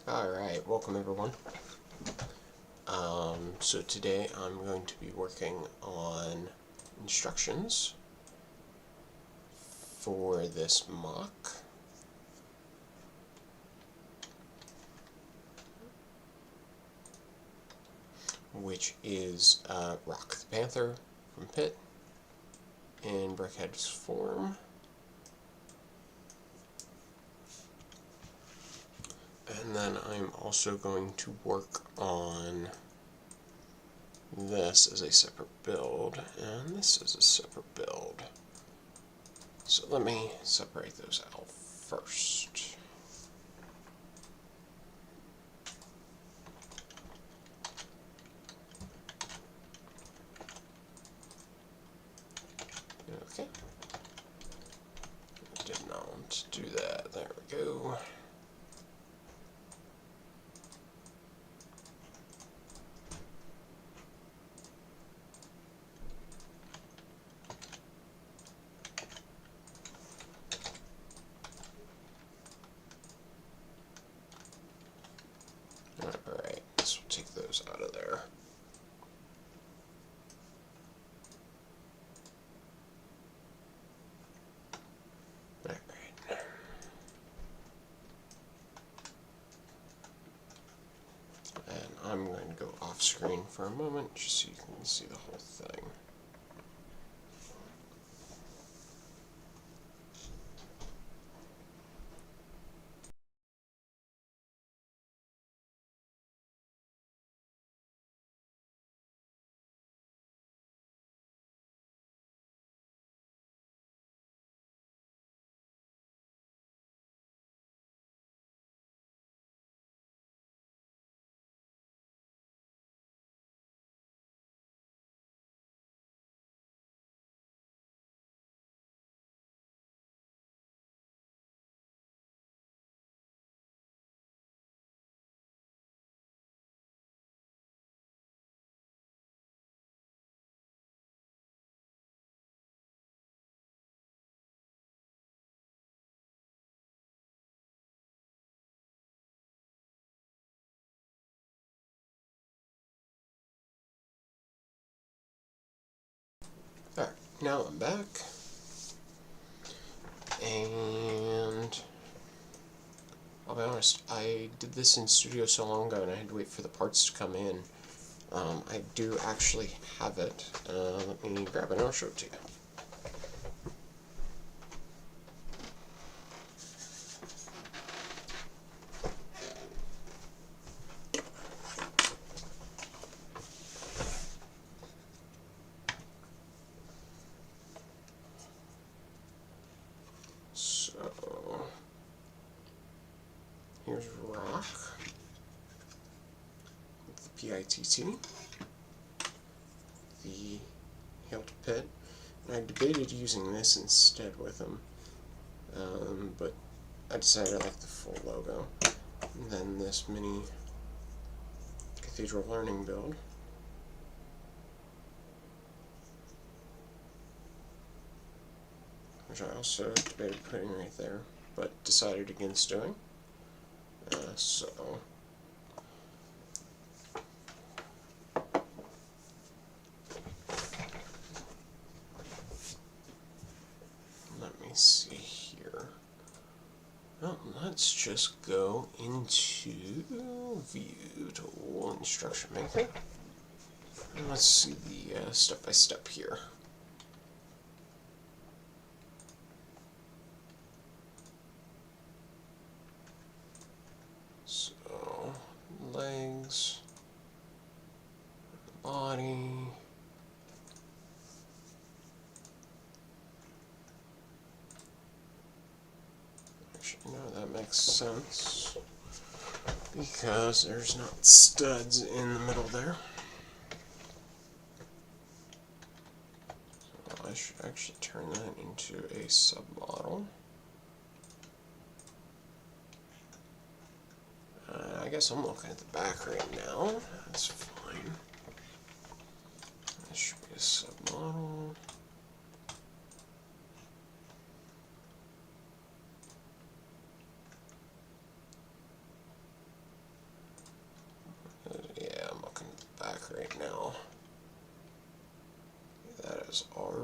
Alright, welcome everyone. So today I'm going to be working on instructions for this mock. Which is Rock the Panther from Pitt in Brickhead's form. And then I'm also going to work on this as a separate build, and this is a separate build. So let me separate those out first. Okay. Did not do that. There we go. Alright, so we'll take those out of there. Alright. And I'm going to go off screen for a moment just so you can see the whole thing. Alright, now I'm back. And I'll be honest, I did this in studio so long ago and I had to wait for the parts to come in. I do actually have it. Let me grab it and I'll show it to you. So, here's Rock with the PITT, the Hail to Pitt, and I debated using this instead with them, but I decided I like the full logo. And then this mini Cathedral Learning build. Which I also debated putting right there, but decided against doing. So let me see here. Well, let's just go into View Tool, Instruction Maker, and let's see the step-by-step here. So, legs, body, actually no, that makes sense because there's not studs in the middle there. So I should actually turn that into a submodel. I guess I'm looking at the back right now. That's fine. That should be a submodel.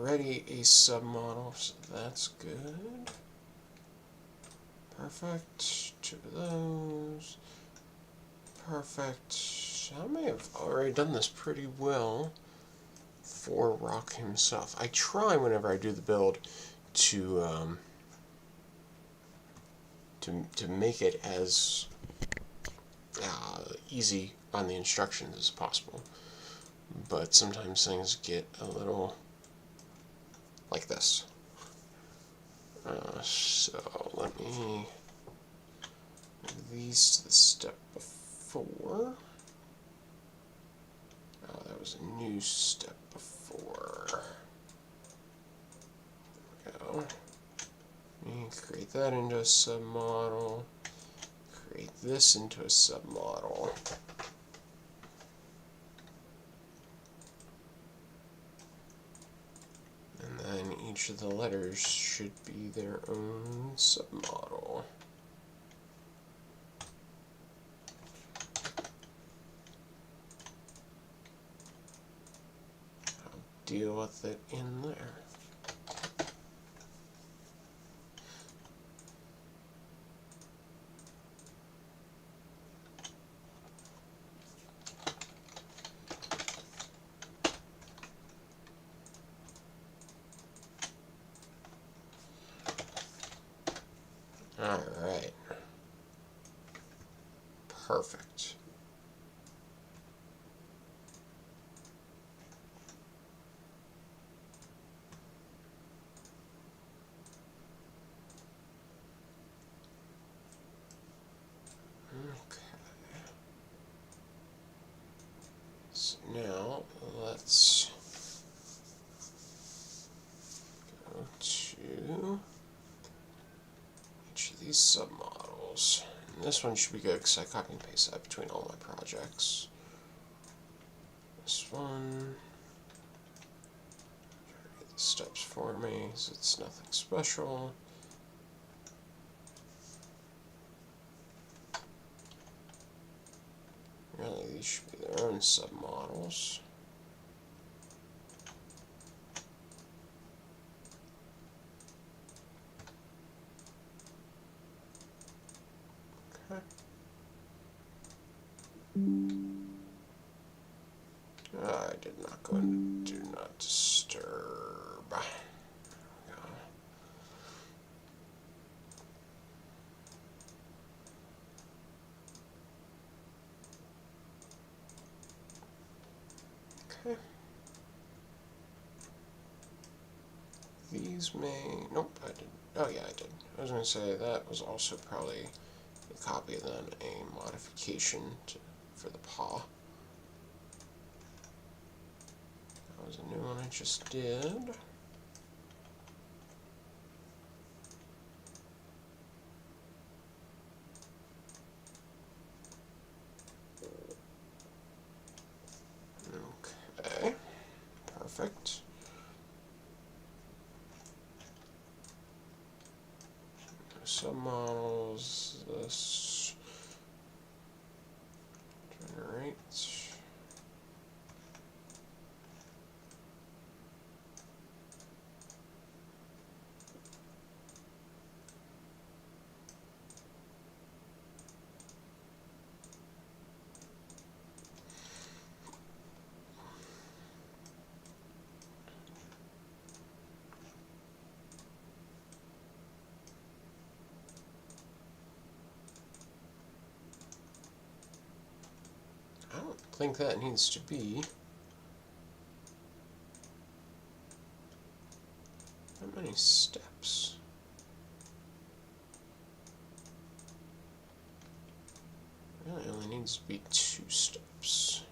already a submodel, so that's good. Perfect. 2 of those. Perfect. I may have already done this pretty well for Rock himself. I try whenever I do the build to make it as easy on the instructions as possible. But sometimes things get a little like this. So let me move these to the step before. Oh, that was a new step before. There we go. Create that into a submodel. Create this into a submodel. And then each of the letters should be their own submodel. I'll deal with it in there. Alright. Perfect. Okay. So now let's go to each of these submodels. And this one should be good because I copy and paste that between all my projects. This one, get the steps for me, so it's nothing special. Really, these should be their own submodels. Okay. I did not go into do not disturb. There we go. Okay. These may... Nope, I didn't. Oh, yeah, I did. I was going to say that was also probably a copy, then a modification for the paw. That was a new one I just did. Okay, perfect. Submodels, this generate. I don't think that needs to be that many steps. It really only needs to be 2 steps.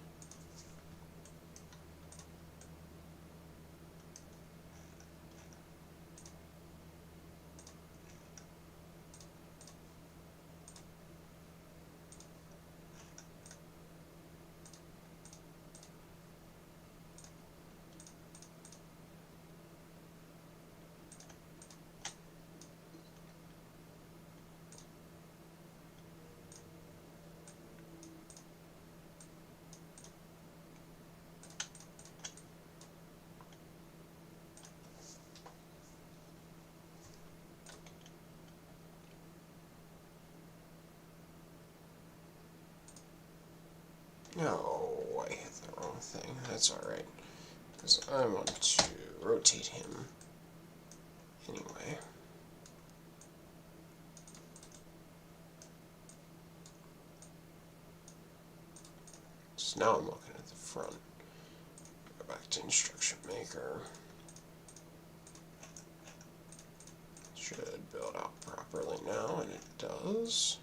No, I hit the wrong thing. That's alright, because I want to rotate him anyway. So now I'm looking at the front. Go back to instruction maker. Should build out properly now, and it does.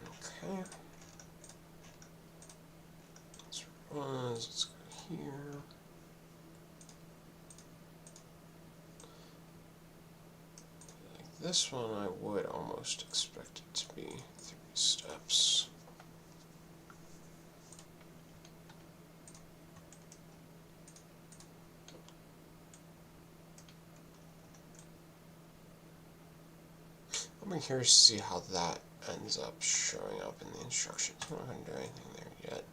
Okay. Let's go here. Like this one, I would almost expect it to be 3 steps. I'm curious to see how that ends up showing up in the instructions. I'm not going to do anything there yet.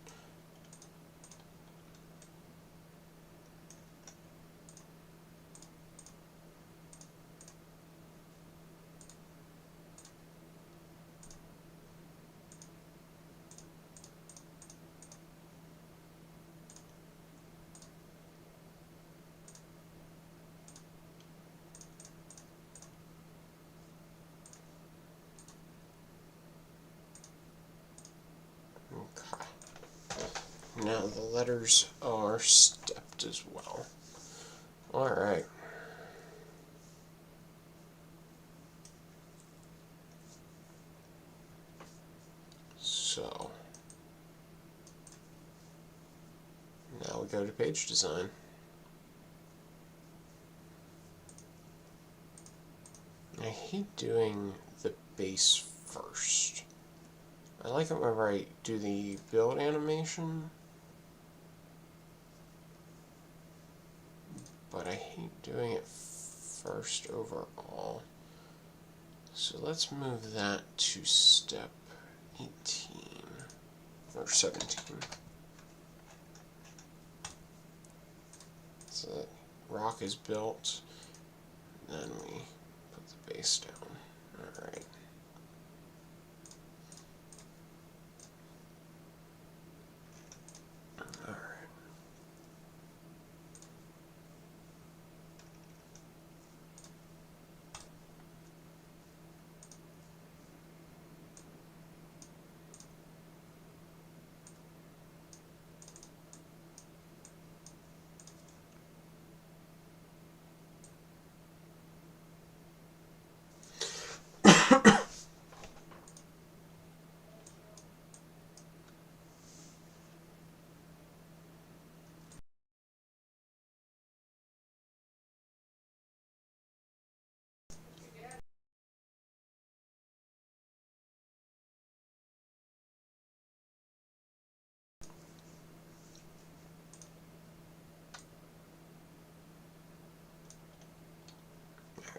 Now the letters are stepped as well. Alright. So, now we go to page design. I hate doing the base first. I like it whenever I do the build animation, but I hate doing it first overall. So let's move that to step 18, or 17. So that rock is built, then we put the base down. Alright.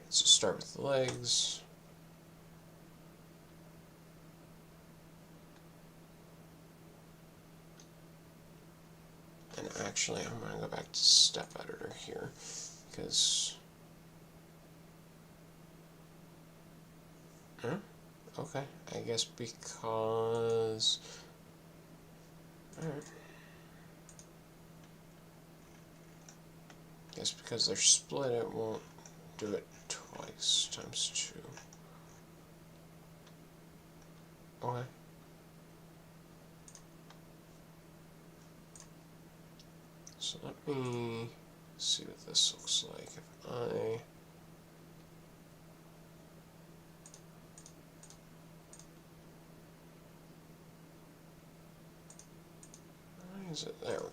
So start with the legs. And actually, I'm going to go back to step editor here, because... Huh? Okay, I guess because... Alright. I guess because they're split, it won't do it twice, times 2. Okay. So let me see what this looks like if I... Why is it? There we go.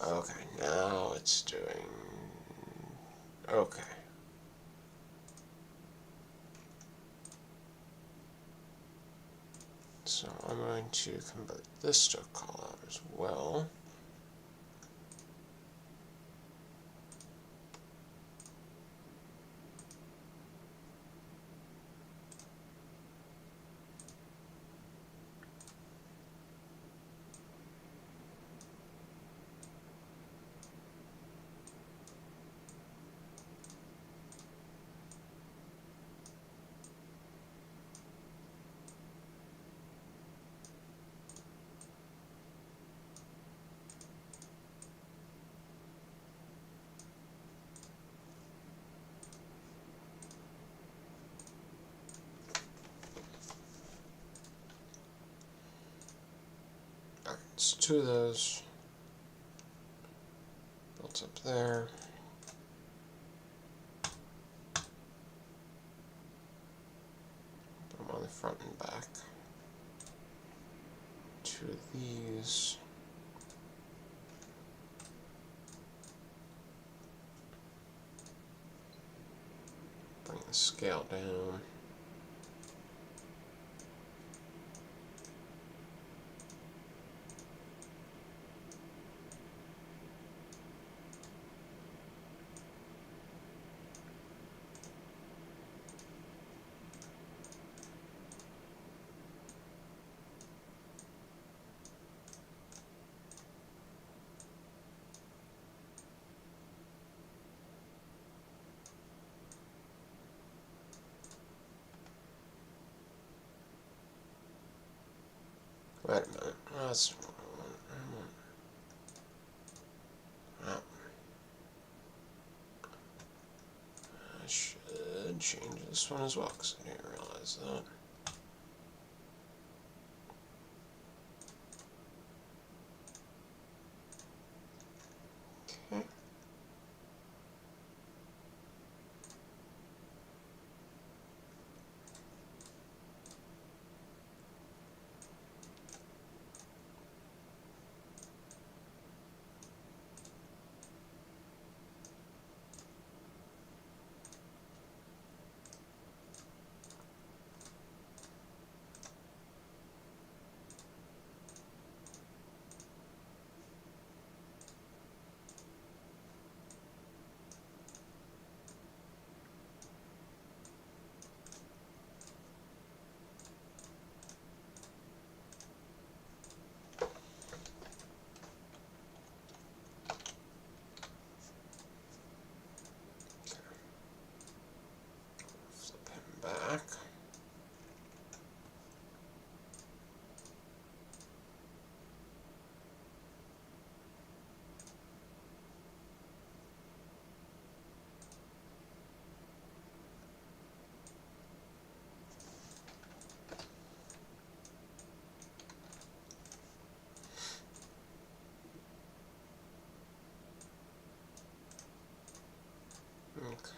Okay, now it's doing... Okay. So I'm going to convert this to a callout as well. Alright, it's 2 of those built up there. Put them on the front and back. 2 of these. Bring the scale down. Wait a minute. That's what I want. I should change this one as well, because I didn't realize that. Okay. Flip him back. Okay.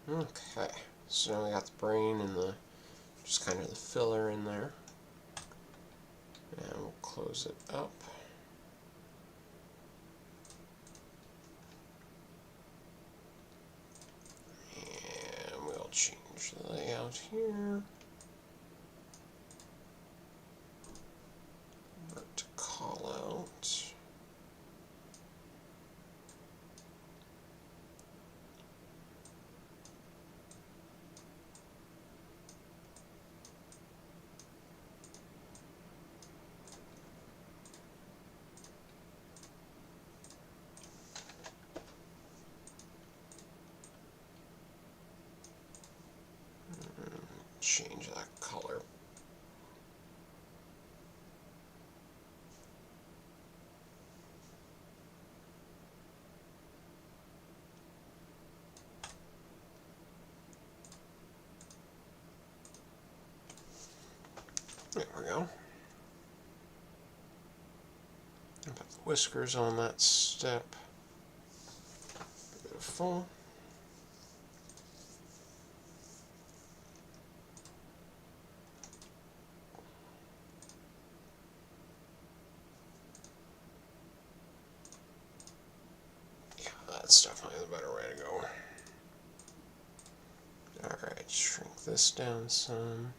Okay, so now we got the brain and the just kind of the filler in there, and we'll close it up. And we'll change the layout here. Revert to call out. Change that color. There we go. Put the whiskers on that step. Beautiful. That's definitely the better way to go. Alright, shrink this down some.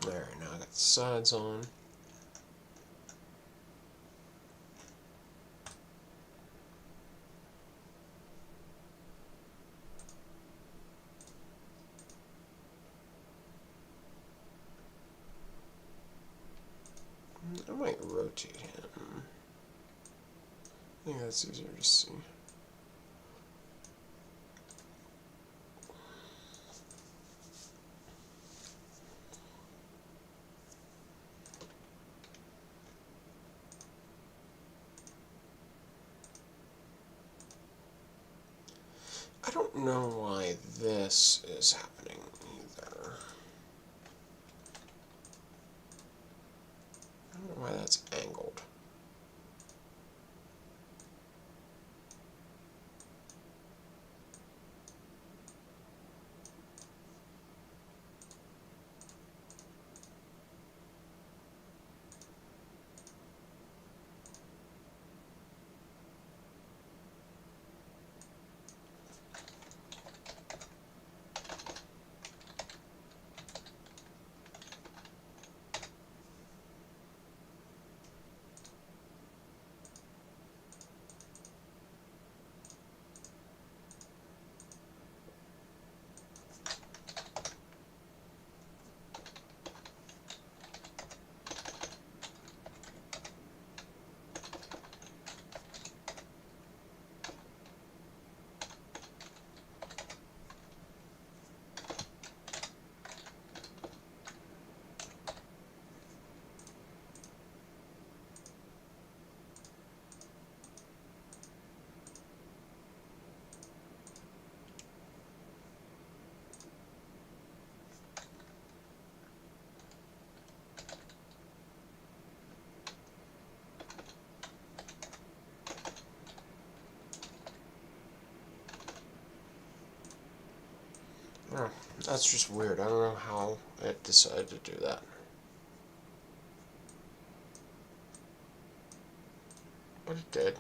Alright, now I got the sides on. I might rotate him. I think that's easier to see. I don't know why this is happening either. I don't know why that's angled. Oh, that's just weird. I don't know how it decided to do that. But it did.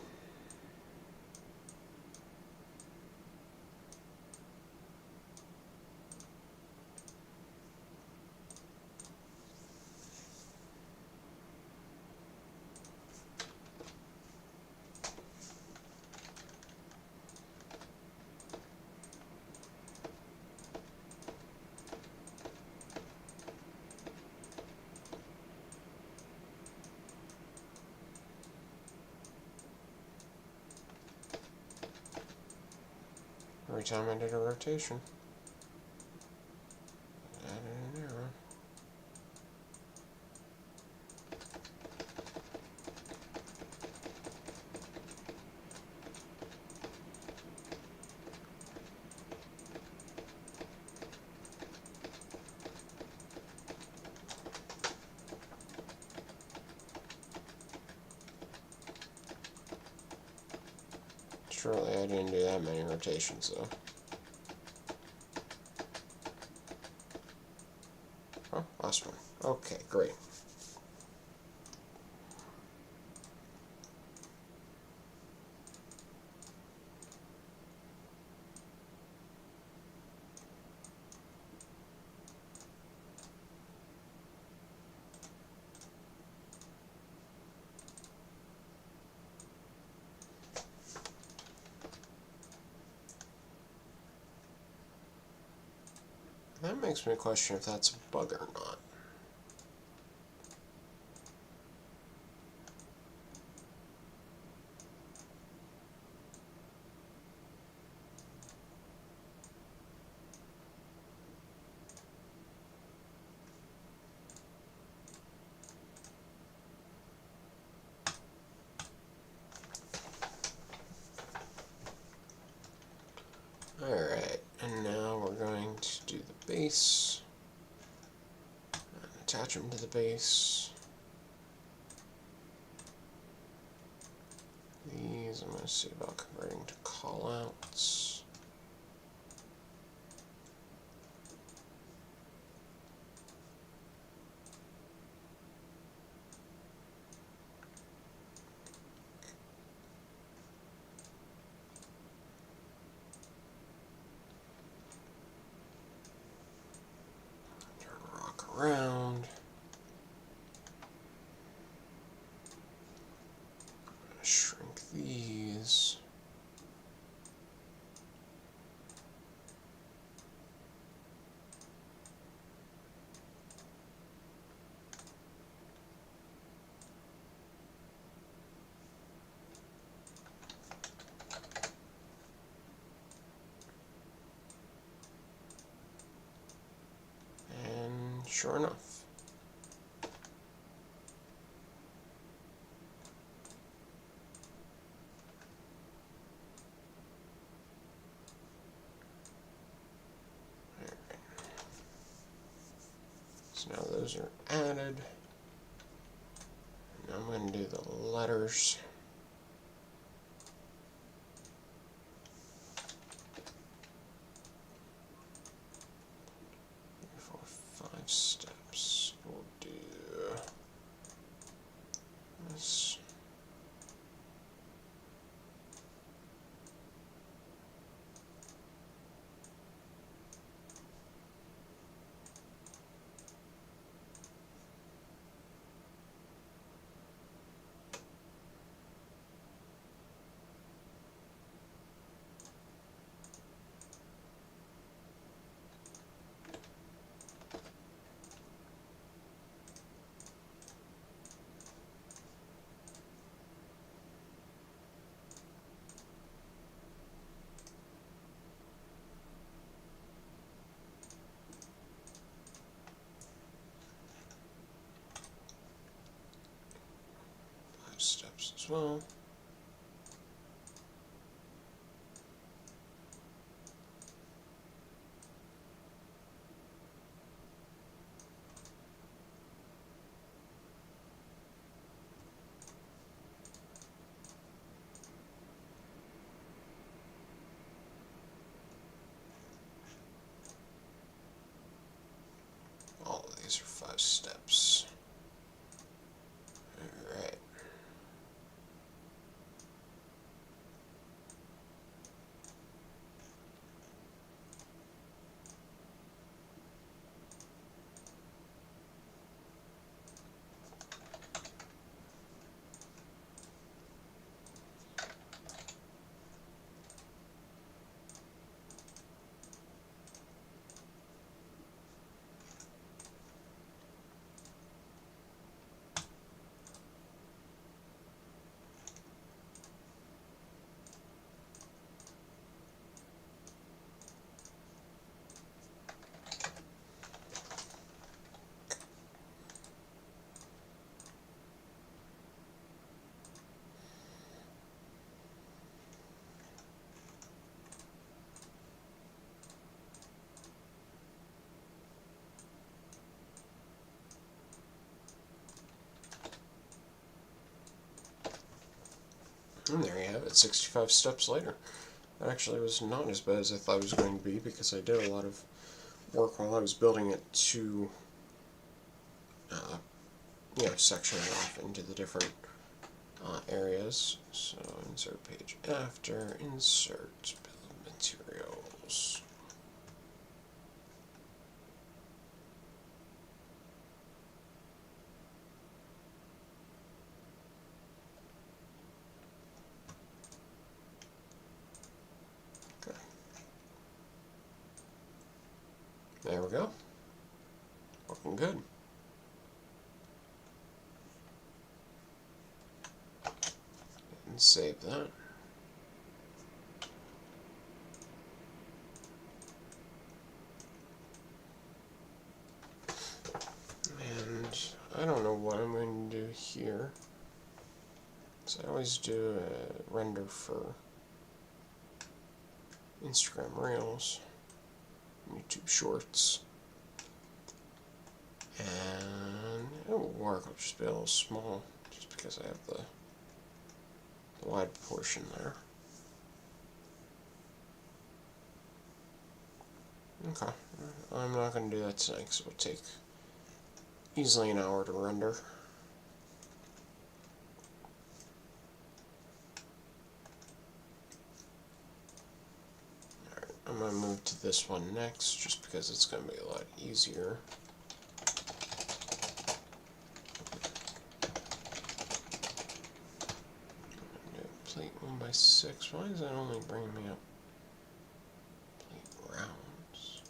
Every time I did a rotation, I added an error. Surely I didn't do that many rotations though. Oh, last one. Okay, great. That makes me question if that's a bug or not. Alright, and now we're going to do the base. Attach them to the base. These I'm going to see about converting to callouts. Turn rock around. Sure enough. Alright. So now those are added. Now I'm going to do the letters. 5 steps. We'll do this. Steps as well. All of these are 5 steps. Alright. And there you have it, 65 steps later. That actually was not as bad as I thought it was going to be, because I did a lot of work while I was building it to section it off into the different areas. So insert page after, insert bill of materials. Okay. There we go. Looking good. And save that. And I don't know what I'm going to do here. So I always do a render for Instagram Reels, YouTube Shorts, and it will work. I'll just be a little small, just because I have the wide portion there. Okay, I'm not going to do that tonight because it will take easily an hour to render. Alright, I'm going to move to this one next, just because it's going to be a lot easier. Plate 1x6. Why is that only bringing me up plate rounds?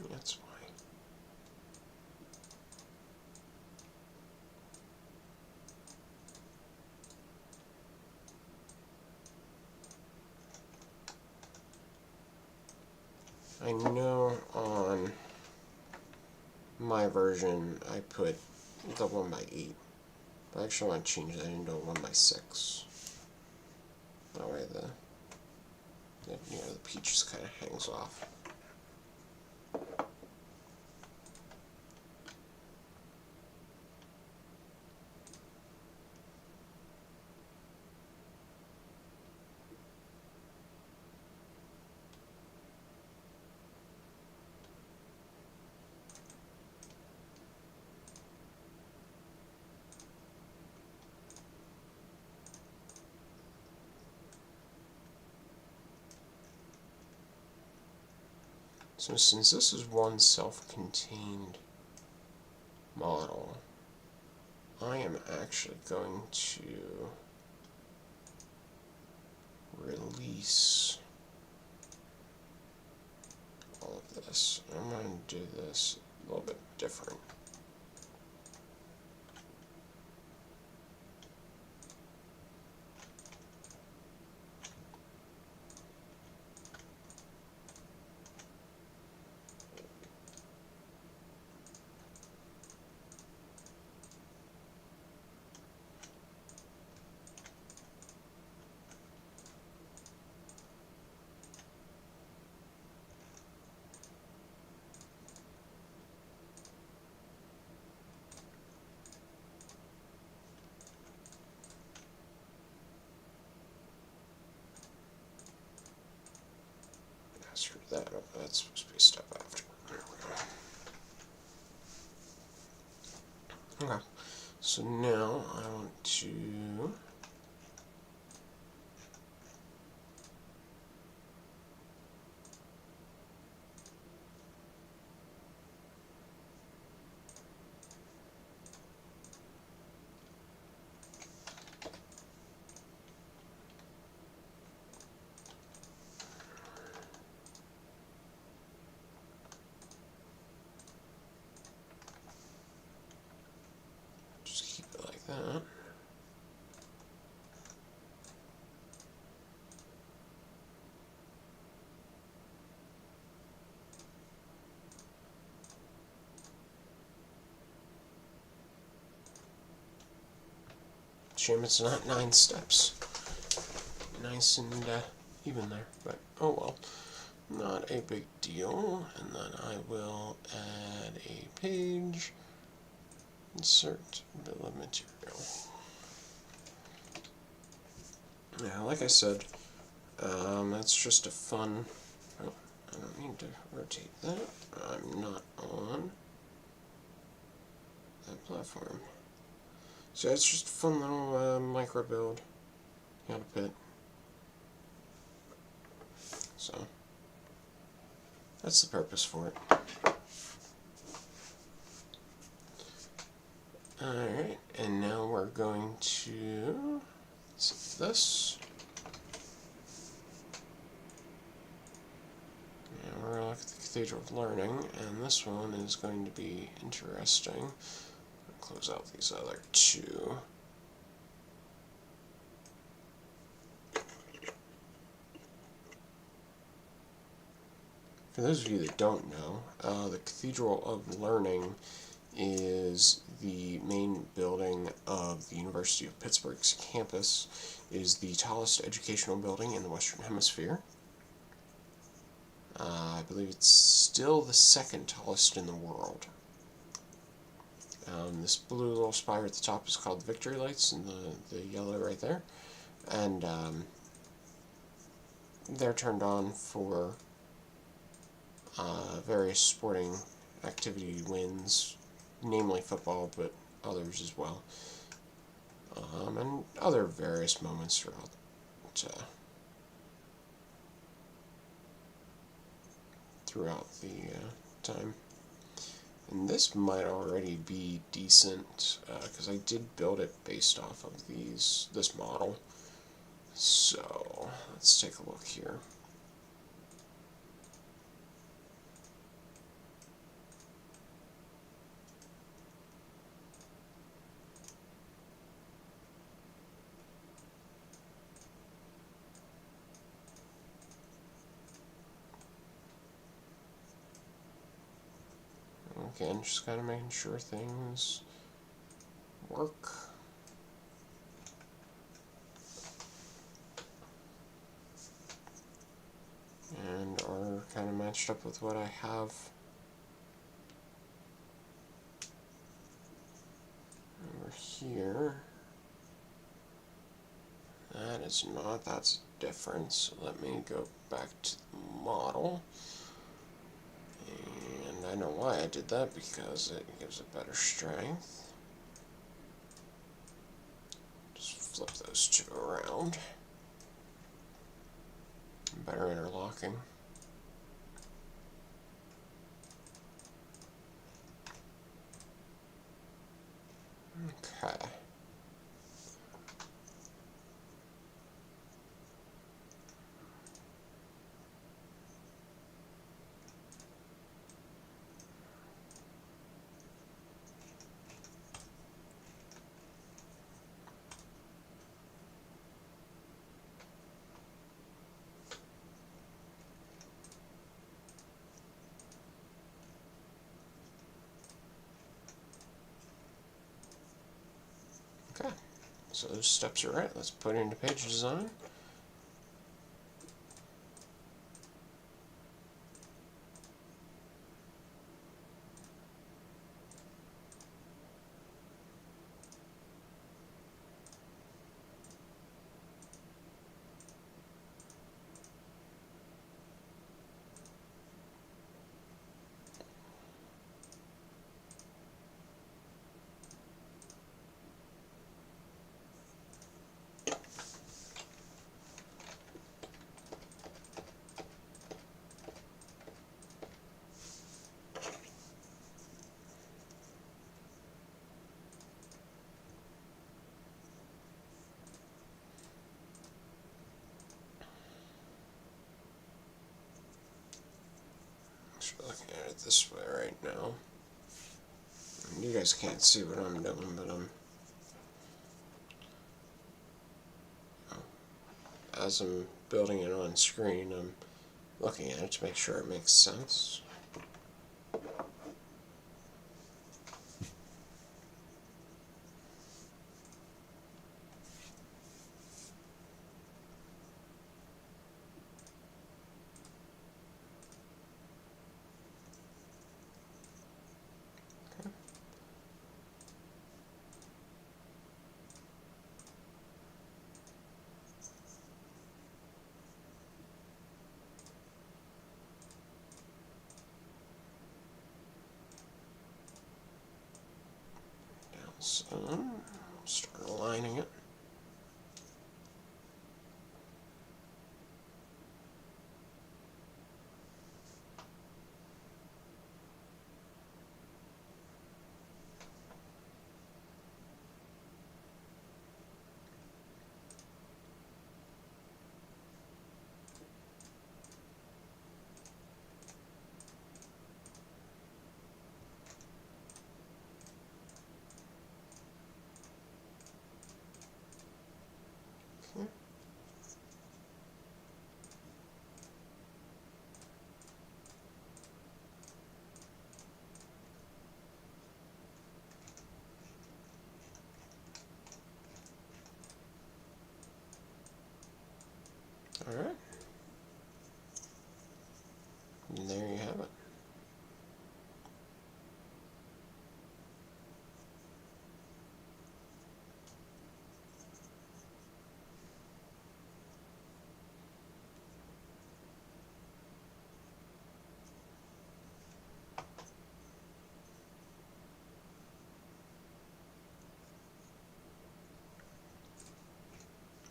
That's why. I know on my version I put the 1x8, but I actually want to change that into a 1x6. That way the peach just kind of hangs off. So since this is one self-contained model, I am actually going to release all of this. I'm going to do this a little bit different. Screw that up. That's supposed to be a step after. There we go. Okay. So now I want to just keep it like that. Shame it's not 9 steps. Nice and even there, but oh well. Not a big deal. And then I will add a page. Insert bill of material. Now, like I said, that's just a fun... Oh, I don't need to rotate that. I'm not on that platform. So it's just a fun little micro build out of Pitt. So that's the purpose for it. Alright, and now we're going to set this. And we're going to look at the Cathedral of Learning, and this one is going to be interesting. Close out these other two. For those of you that don't know, the Cathedral of Learning is the main building of the University of Pittsburgh's campus. It is the tallest educational building in the Western Hemisphere. I believe it's still the second tallest in the world. This blue little spire at the top is called Victory Lights, and the yellow right there. And they're turned on for various sporting activity wins, namely football, but others as well. And other various moments throughout the time. And this might already be decent, because I did build it based off of this model. So, let's take a look here. again, just kind of making sure things work. And are kind of matched up with what I have over here. That is not, that's different. So let me go back to the model. And I know why I did that, because it gives it better strength. Just flip those two around. Better interlocking. Okay. Okay, so those steps are right. Let's put it into page design. We're looking at it this way right now. And you guys can't see what I'm doing, but as I'm building it on screen, I'm looking at it to make sure it makes sense. So, start aligning it. Okay. Alright. And there you have it.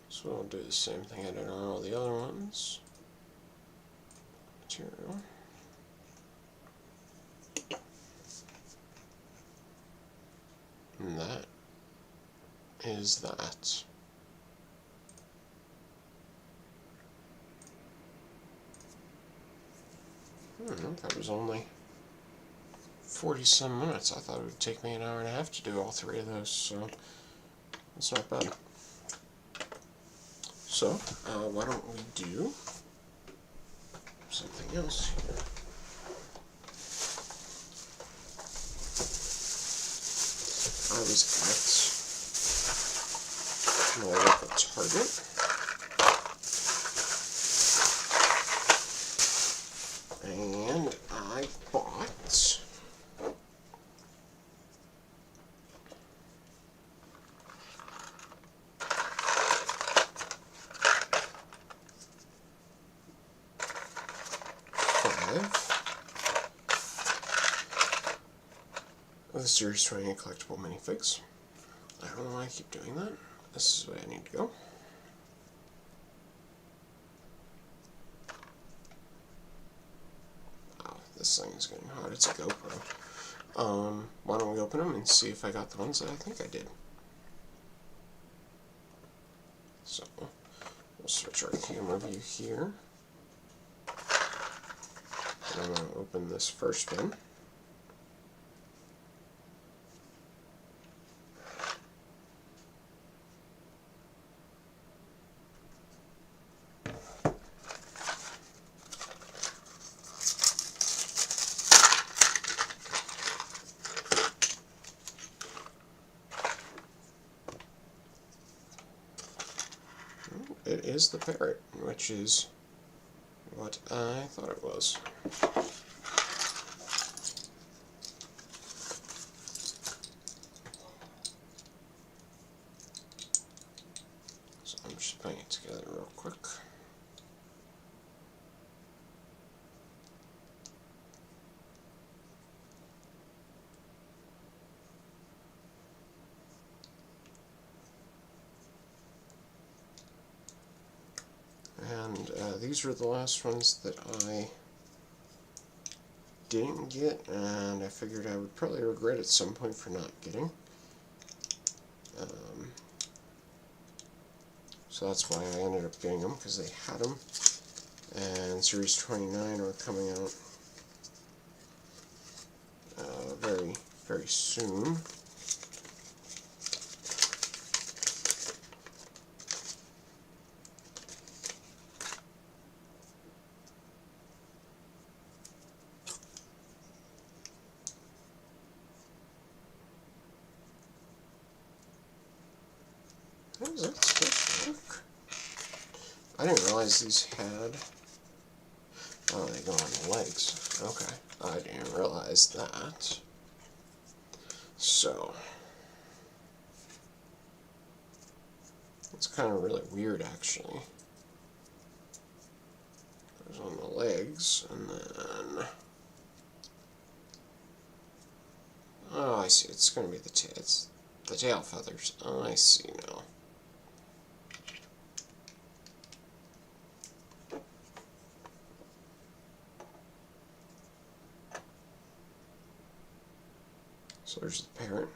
So I'll do the same thing I did on all the other ones. Material. And that is that. That was only 40-some minutes. I thought it would take me an hour and a half to do all three of those, so it's not bad. So, why don't we do something else here? was at my local Target. And I bought of the Series 20 collectible minifigs. I don't know why I keep doing that. This is the way I need to go. Wow, this thing is getting hot. It's a GoPro. Why don't we open them and see if I got the ones that I think I did. So, we'll switch our camera view here. And I'm going to open this first bin. It is the parrot, which is what I thought it was. So I'm just putting it together real quick. And these were the last ones that I didn't get, and I figured I would probably regret at some point for not getting. So that's why I ended up getting them, because they had them. And Series 29 are coming out very, very soon. How does that supposed to work? I didn't realize these had... Oh, they go on the legs. Okay. I didn't realize that. So... it's kind of really weird, actually. Goes on the legs, and then... Oh, I see. It's going to be the tail. It's the tail feathers. Oh, I see now. So there's the parrot.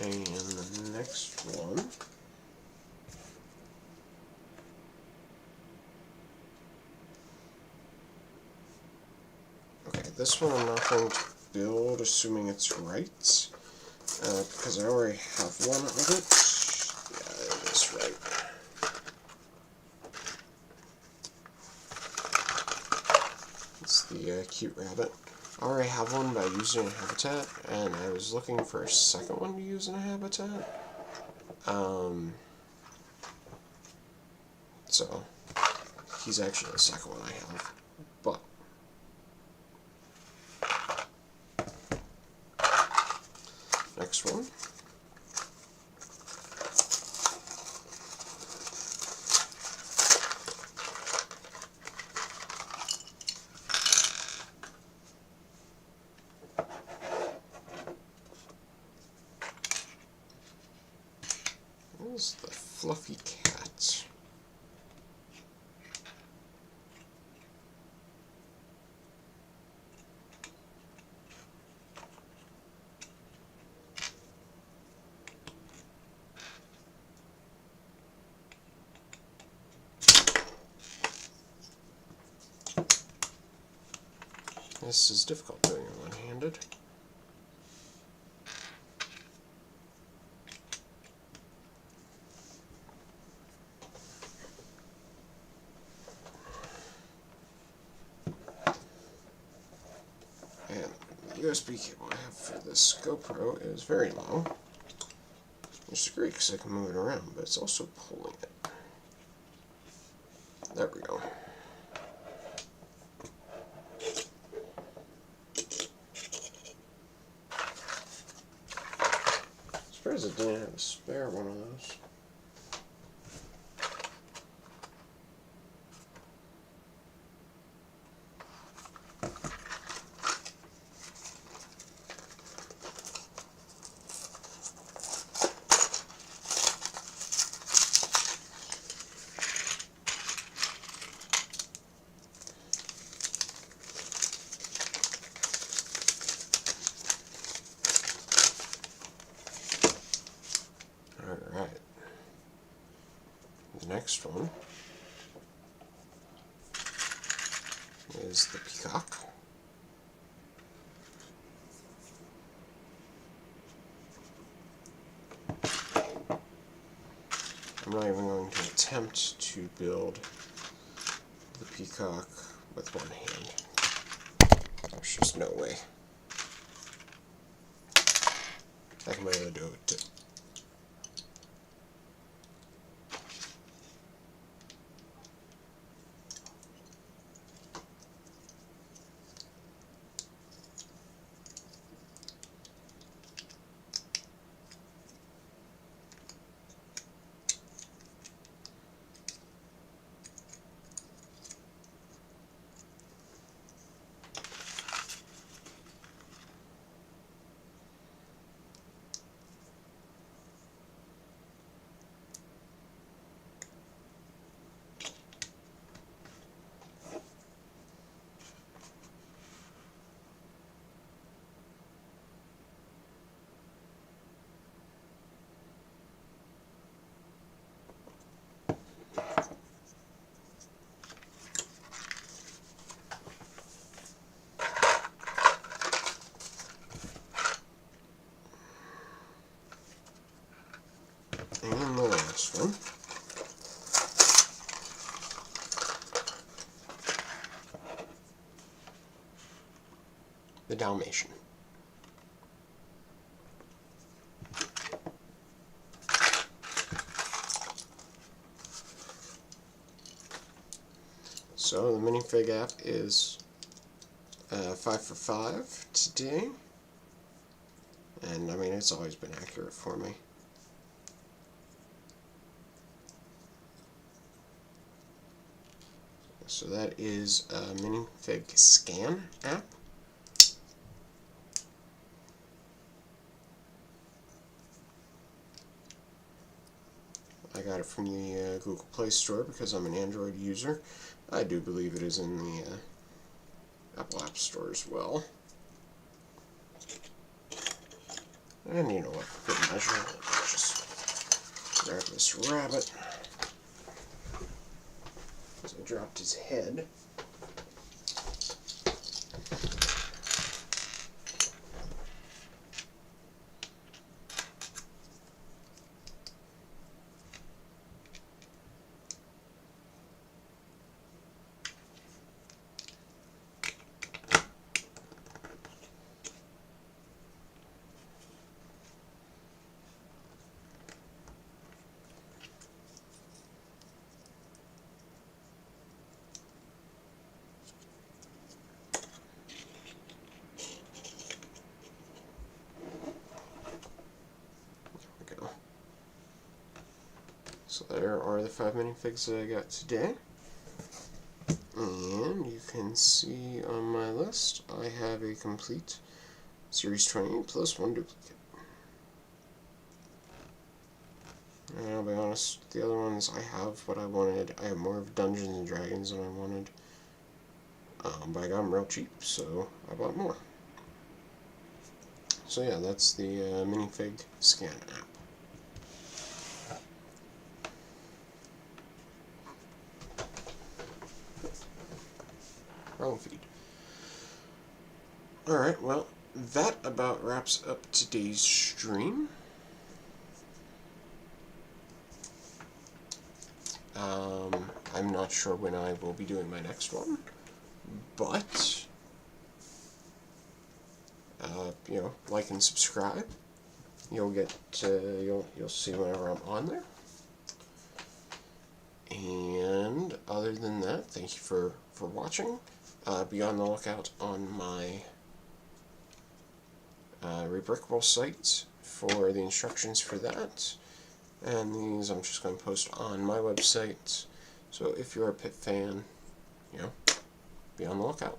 And the next one. Okay, this one I'm not going to build, assuming it's right, because I already have one of it. Yeah, it is right. It's the cute rabbit. I already have one by using a habitat, and I was looking for a second one to use in a habitat. So, he's actually the second one I have. But, next one. This is the fluffy cat. This is difficult doing it one-handed. USB cable I have for this GoPro is very long, which is great because I can move it around, but it's also pulling it. There we go. Surprised I didn't have a spare one of those. Alright. The next one is the Peacock. I'm not even going to attempt to build the Peacock with one hand. There's just no way. I can barely do it too. And the last one. The Dalmatian. So the minifig app is 5 for 5 today. And I mean, it's always been accurate for me. So that is a minifig scan app. I got it from the Google Play Store because I'm an Android user. I do believe it is in the Apple App Store as well. And you know what, for good measure, let's just grab this rabbit. Because I dropped his head. So there are the 5 minifigs that I got today. And you can see on my list, I have a complete Series 20 plus 1 duplicate. And I'll be honest, the other ones I have what I wanted. I have more of Dungeons and Dragons than I wanted. But I got them real cheap, so I bought more. So yeah, that's the minifig scan app. Wrong feed. Alright, well, that about wraps up today's stream. I'm not sure when I will be doing my next one, but you know, like and subscribe. You'll get you'll see whenever I'm on there. And other than that, thank you for watching. Be on the lookout on my Rebrickable site for the instructions for that. And these I'm just going to post on my website. So if you're a Pitt fan, you know, be on the lookout.